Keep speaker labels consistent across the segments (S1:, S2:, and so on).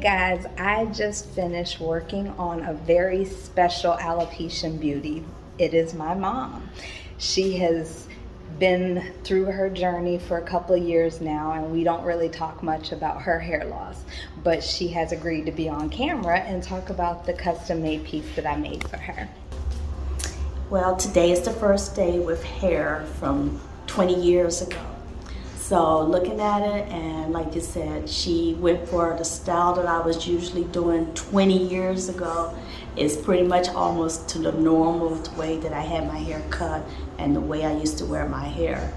S1: guys, I just finished working on a very special alopecia beauty. It is my mom. She has been through her journey for a couple of years now, and we don't really talk much about her hair loss, but she has agreed to be on camera and talk about the custom made piece that I made for her.
S2: Well, today is the first day with hair from 20 years ago. So looking at it, and like you said, she went for the style that I was usually doing 20 years ago. It's pretty much almost to the normal way that I had my hair cut and the way I used to wear my hair.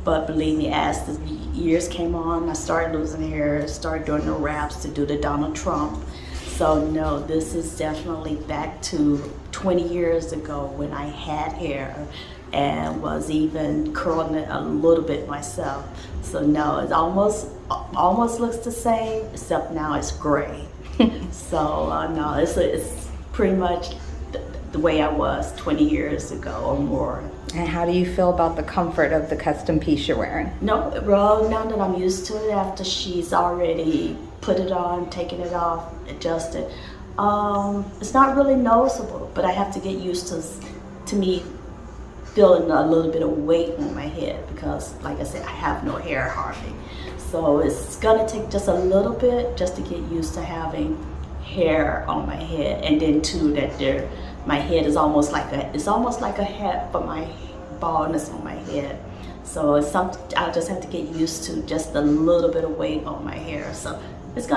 S2: But believe me, as the years came on, I started losing hair, started doing the wraps to do the Donald Trump. So no, this is definitely back to 20 years ago when I had hair and was even curling it a little bit myself. So no, it almost looks the same, except now it's gray. So no, it's pretty much the way I was 20 years ago or more.
S1: And how do you feel about the comfort of the custom piece you're wearing?
S2: No, well, now that I'm used to it, after she's already put it on, taken it off, adjusted, it's not really noticeable, but I have to get used to me feeling a little bit of weight on my head because, like I said, I have no hair hardly. So it's gonna take just a little bit just to get used to having hair on my head, and then too that my head is almost like a hat for my baldness on my head. So it's something I just have to get used to, just a little bit of weight on my hair. So it's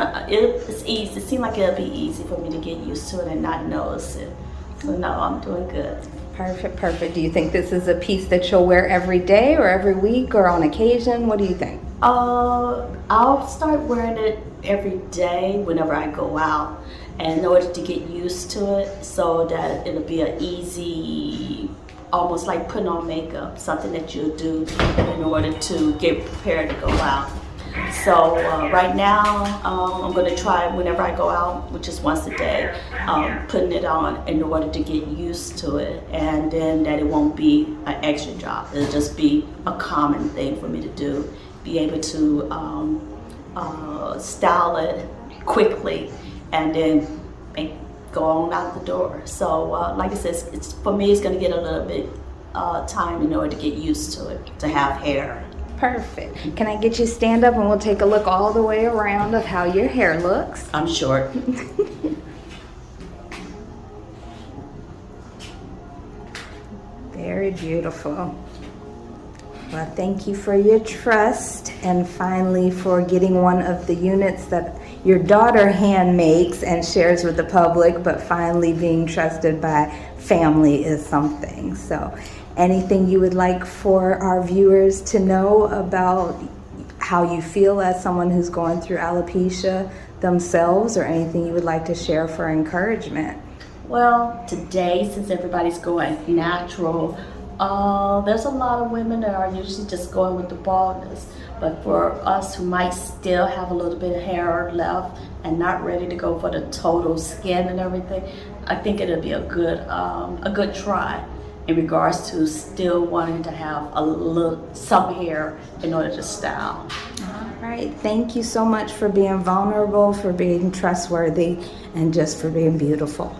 S2: easy. It seems like it'll be easy for me to get used to it and not notice it. So no, I'm doing good.
S1: Perfect, perfect. Do you think this is a piece that you'll wear every day or every week or on occasion? What do you think?
S2: I'll start wearing it every day whenever I go out, and in order to get used to it so that it'll be an easy, almost like putting on makeup, something that you'll do in order to get prepared to go out. So right now, I'm going to try whenever I go out, which is once a day, putting it on in order to get used to it, and then that it won't be an extra job. It'll just be a common thing for me to do, be able to style it quickly, and then go on out the door. So like I said, for me, it's going to get a little bit time in order to get used to it, to have hair.
S1: Perfect. Can I get you to stand up and we'll take a look all the way around of how your hair looks?
S2: I'm short.
S1: Very beautiful. Well, thank you for your trust, and finally for getting one of the units that your daughter hand makes and shares with the public, but finally being trusted by family is something. So anything you would like for our viewers to know about how you feel as someone who's going through alopecia themselves, or anything you would like to share for encouragement?
S2: Well, today, since everybody's going natural, there's a lot of women that are usually just going with the baldness. But for us who might still have a little bit of hair left and not ready to go for the total skin and everything, I think it'll be a good try in regards to still wanting to have some hair in order to style.
S1: All right. Thank you so much for being vulnerable, for being trustworthy, and just for being beautiful.